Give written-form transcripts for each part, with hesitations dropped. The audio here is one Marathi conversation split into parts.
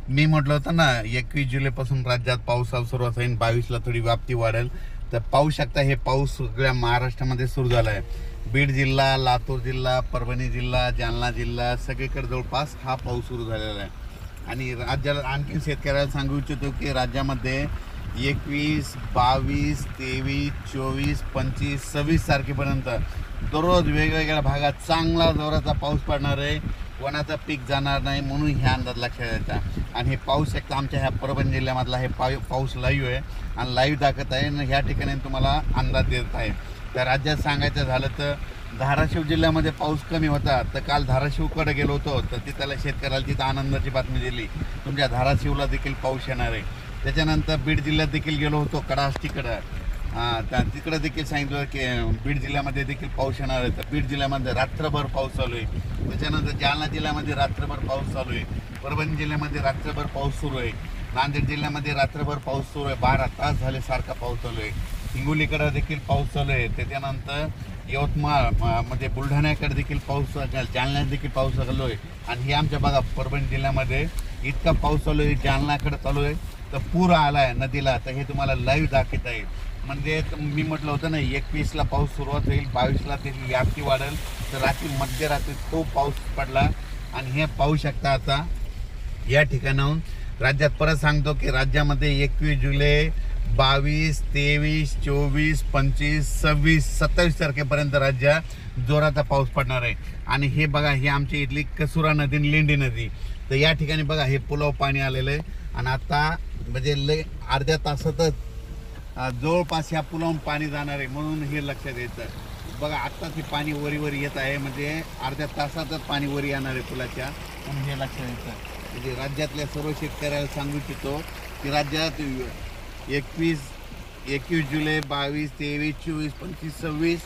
मी म्हटलं होतं ना 21 जुलैपासून राज्यात पावसाला सुरुवात होईल, 22ला थोडी व्याप्ती वाढेल. तर पाहू शकता हे पाऊस सगळ्या महाराष्ट्रामध्ये सुरू झाला आहे. बीड जिल्हा, लातूर जिल्हा, परभणी जिल्हा, जालना जिल्हा सगळीकडे जवळपास हा पाऊस सुरू झालेला आहे. आणि राज्याला आणखी शेतकऱ्याला सांगू इच्छितो की राज्यामध्ये 21, 22, 23, 24, 25, 26 तारखेपर्यंत दररोज वेगवेगळ्या भागात चांगला जोराचा पाऊस पडणार आहे. कोणाचं पीक जाणार नाही म्हणून ह्या अंदाज लक्षात येतात. आणि हे पाऊस शकता आमच्या ह्या परभणी जिल्ह्यामधला हे पाऊस लाईव्ह आहे आणि लाईव्ह दाखवत आहे आणि ह्या ठिकाणी तुम्हाला अंदाज देत आहे. तर राज्यात सांगायचं झालं तर धाराशिव जिल्ह्यामध्ये पाऊस कमी होता, तर काल धाराशिवकडे गेलो होतो तर तिथल्या शेतकऱ्याला तिथं आनंदाची बातमी दिली, तुमच्या धाराशिवला देखील पाऊस येणार आहे. त्याच्यानंतर बीड जिल्ह्यात देखील गेलो होतो कडाष्टीकडं, तिकडं देखील सांगितलं की बीड जिल्ह्यामध्ये देखील पाऊस येणार आहे. तर बीड जिल्ह्यामध्ये रात्रभर पाऊस चालू आहे. त्याच्यानंतर जालना जिल्ह्यामध्ये रात्रभर पाऊस चालू आहे. परभणी जिल्ह्यामध्ये रात्रभर पाऊस सुरू आहे. नांदेड जिल्ह्यामध्ये रात्रभर पाऊस सुरू आहे, 12 तास झाले सारखा पाऊस चालू आहे. हिंगोलीकडे देखील पाऊस चालू आहे. त्याच्यानंतर यवतमाळ म्हणजे बुलढाण्याकडे देखील पाऊस, जालन्यात देखील पाऊस चालू आहे. आणि हे आमच्या बघा परभणी जिल्ह्यामध्ये इतका पाऊस चालू आहे, जालन्याकडे चालू आहे तर पूर आला आहे नदीला. तर हे तुम्हाला लाईव्ह दाखवत आहे. म्हणजे मी म्हटलं होतं ना 21ला पाऊस सुरुवात होईल, 22ला त्याची व्याप्ती वाढेल. तर रात्री मध्यरात्री खूप पाऊस पडला आणि हे पाहू शकता आता या ठिकाणाहून. राज्यात परत सांगतो की राज्यामध्ये 21 जुलै, 22, 23, 24, 25, 26, 27 तारखेपर्यंत राज्यात जोराचा पाऊस पडणार आहे. आणि हे बघा ही आमची इथली कसुरा नदी आणि लेंडी नदी. तर या ठिकाणी बघा हे पुलाव पाणी आलेलं आहे आणि आता म्हणजे अर्ध्या तासातच जवळपास ह्या पुलावून पाणी जाणार आहे म्हणून हे लक्षात येतं. बघा आत्ता ते पाणी वरी येत आहे, म्हणजे अर्ध्या तासातच पाणी वरी येणार आहे पुलाच्या, म्हणून हे लक्षात येतं. म्हणजे राज्यातल्या सर्व शेतकऱ्याला सांगू इच्छितो की राज्यात 21 जुलै, 22, 23, 24, 25, 26,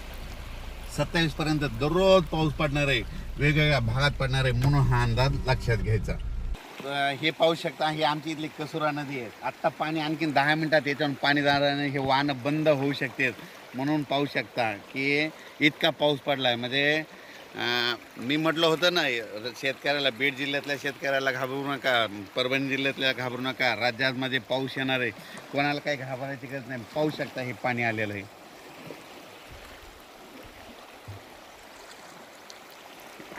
27पर्यंत दररोज पाऊस पडणार आहे, वेगवेगळ्या भागात पडणार आहे म्हणून हा अंदाज लक्षात घ्यायचा. हे पाहू शकता ही आमची इथली कसुरा नदी आहे. आत्ता पाणी आणखीन 10 मिनिटात याच्यावर पाणी जाणार हे वाहनं बंद होऊ शकते. म्हणून पाहू शकता की इतका पाऊस पडला आहे. म्हणजे मी म्हटलं होतं ना शेतकऱ्याला, बीड जिल्ह्यातल्या शेतकऱ्याला घाबरू नका, परभणी जिल्ह्यातल्या घाबरू नका, राज्यामध्ये पाऊस येणार आहे, कोणाला काही घाबरायची गरज नाही. पाहू शकता हे पाणी आलेलं आहे.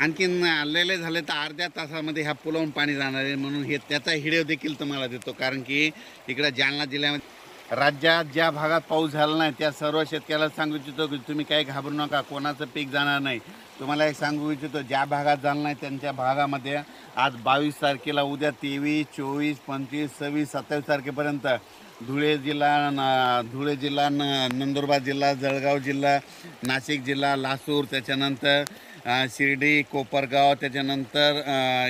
आणखीन आलेले झाले तर अर्ध्या तासामध्ये ह्या पुलावून पाणी जाणार आहे म्हणून हे त्याचा व्हिडिओ देखील तुम्हाला देतो. कारण की इकडं जालना जिल्ह्यामध्ये राज्यात ज्या भागात पाऊस झाला नाही त्या सर्व शेतकऱ्याला सांगू इच्छितो की तुम्ही काही घाबरू नका, कोणाचं पीक जाणार नाही. तुम्हाला एक सांगू इच्छितो ज्या भागात झालं नाही त्यांच्या भागामध्ये आज 22 तारखेला, उद्या 23, 24, 25, 26, 27 तारखेपर्यंत धुळे जिल्हा, नंदुरबार जिल्हा, जळगाव जिल्हा, नाशिक जिल्हा, लासूर, त्याच्यानंतर शिर्डी, कोपरगाव, त्याच्यानंतर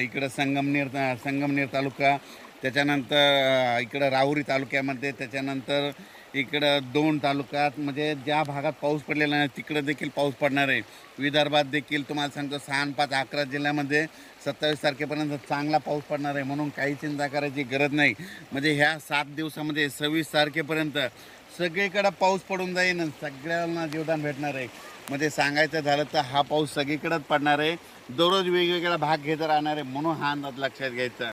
इकडं संगमनेर तालुका, त्याच्यानंतर इकडं राहुरी तालुक्यामध्ये, त्याच्यानंतर इकडं 2 तालुक्यात, म्हणजे ज्या भागात पाऊस पडलेला नाही तिकडं देखील पाऊस पडणार आहे. विदर्भात देखील तुम्हाला सांगतो 6, 5, 11 जिल्ह्यामध्ये 27 तारखेपर्यंत चांगला पाऊस पडणार आहे म्हणून काही चिंता करायची गरज नाही. म्हणजे ह्या 7 दिवसामध्ये 26 तारखेपर्यंत सगळीकडं पाऊस पडून जाईल आणि सगळ्यांना जीवदान भेटणार आहे. म्हणजे सांगायचं झालं तर हा पाऊस सगळीकडेच पडणार आहे, दररोज वेगवेगळा भाग घेत राहणार आहे म्हणून हा अंदाज लक्षात घ्यायचा.